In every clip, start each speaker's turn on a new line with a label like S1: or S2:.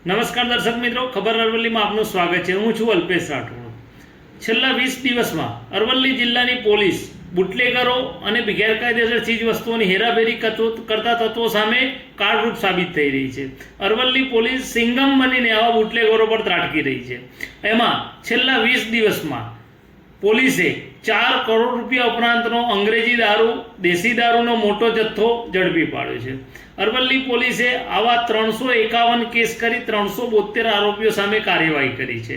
S1: નમસ્કાર દર્શક મિત્રો, ખબર અરવલ્લીમાં આપનું સ્વાગત છે। હું છું અલ્પેશ રાઠોડ। છેલ્લા 20 દિવસમાં અરવલ્લી જિલ્લાની પોલીસ બુટલેગરો અને ગેરકાયદેસર ચીજ વસ્તુઓની હેરાફેરી કરતા તત્વો સામે કાળરૂપ સાબિત થઈ રહી છે। અરવલ્લી પોલીસ સિંગમ બનીને આવા બુટલેગરો પર ત્રાટકી રહી છે। એમાં છેલ્લા 20 દિવસમાં પોલીસે 4 કરોડ રૂપિયા ઉપરાંતનો અંગ્રેજી દારૂ, દેશી દારૂનો મોટો જથ્થો ઝડપી પાડ્યો છે। અરવલ્લી પોલીસે આવા 351 કેસ કરી 372 આરોપીઓ સામે કાર્યવાહી કરી છે।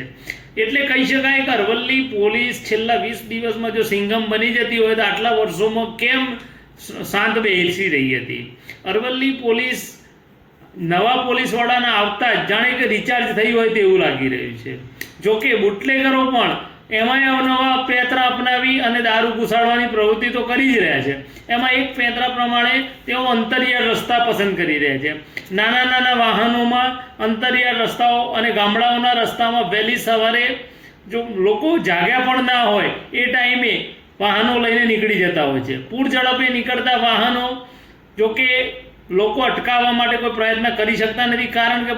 S1: એટલે કહી શકાય કે અરવલ્લી પોલીસ છેલ્લા 20 દિવસમાં જો સિંગમ બની જતી હોય તો આટલા વર્ષોમાં કેમ શાંત બેસી રહી હતી। અરવલ્લી પોલીસ નવા પોલીસવાળાના આવતા જ જાણે કે રિચાર્જ થઈ હોય તેવું લાગી રહ્યું છે। જોકે બુટલેગરો પણ એમાં અવનવા પેંતરા અપનાવી અને દારૂ ઘુસાડવાની પ્રવૃત્તિ તો કરી જ રહ્યા છે। એમાં એક પેંતરા પ્રમાણે તેઓ અંતરિયાળ રસ્તા પસંદ કરી રહ્યા છે। નાના નાના વાહનોમાં અંતરિયાળ રસ્તાઓ અને ગામડાઓના રસ્તામાં વહેલી સવારે જો લોકો જાગ્યા પણ ના હોય એ ટાઈમે વાહનો લઈને નીકળી જતા હોય છે। પૂર ઝડપે નીકળતા વાહનો જોકે લોકો અટકાવવા માટે કોઈ પ્રયત્ન કરી શકતા નથી, કારણ કે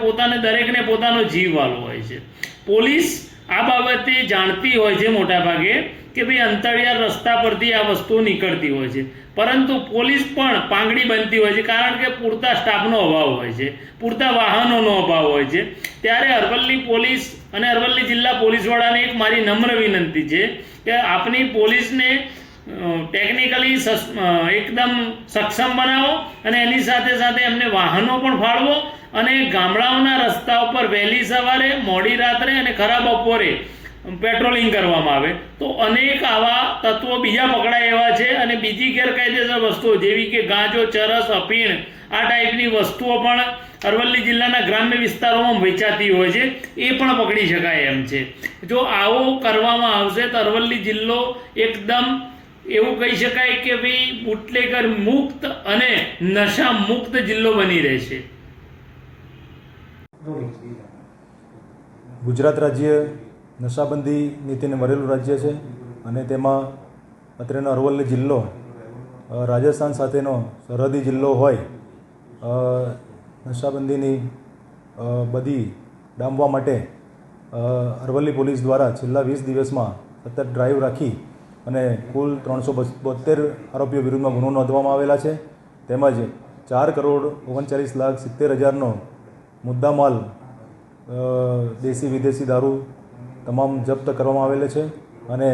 S1: દરેકને પોતાનો જીવ વાલો હોય છે। પોલીસ આ બાબતે જાણતી હોય છે મોટાભાગે કે ભાઈ અંતરિયાળ રસ્તા પરથી આ વસ્તુ નીકળતી હોય છે, પરંતુ પોલીસ પણ પાંગડી બનતી હોય છે, કારણ કે પૂરતા સ્ટાફનો અભાવ હોય છે, પૂરતા વાહનોનો અભાવ હોય છે। ત્યારે અરવલ્લી પોલીસ અને અરવલ્લી જિલ્લા પોલીસવાળાને એક મારી નમ્ર વિનંતી છે કે આપની પોલીસને ટેકનિકલી એકદમ સક્ષમ બનાવો અને એની સાથે સાથે એમને વાહનો પણ ફાળવો અને ગામડાઓના રસ્તાઓ પર વહેલી સવારે, મોડી રાત્રે અને ખરાબ બપોરે પેટ્રોલિંગ કરવામાં આવે તો અનેક આવા તત્વો બીજા પકડાય એવા છે અને બીજી ગેરકાયદેસર વસ્તુઓ જેવી કે ગાંજો, ચરસ, અફીણ આ ટાઈપની વસ્તુઓ પણ અરવલ્લી જિલ્લાના ગ્રામ્ય વિસ્તારોમાં વેચાતી હોય છે, એ પણ પકડી શકાય એમ છે। જો આવો કરવામાં આવશે તો અરવલ્લી જિલ્લો એકદમ એવું કહી શકાય કે ભાઈ બુટલેગર મુક્ત અને નશા મુક્ત જિલ્લો બની રહેશે।
S2: ગુજરાત રાજ્ય નશાબંધી નીતિને વરેલું રાજ્ય છે અને તેમાં અત્રેનો અરવલ્લી જિલ્લો રાજસ્થાન સાથેનો સરહદી જિલ્લો હોય નશાબંધીની બધી ડામવા માટે અરવલ્લી પોલીસ દ્વારા છેલ્લા 20 દિવસમાં સતત ડ્રાઈવ રાખી અને કુલ 372 આરોપીઓ વિરુદ્ધમાં ગુનો નોંધવામાં આવેલા છે। તેમજ 4,39,70,000નો મુદ્દામાલ દેશી વિદેશી દારૂ તમામ જપ્ત કરવામાં આવેલો છે અને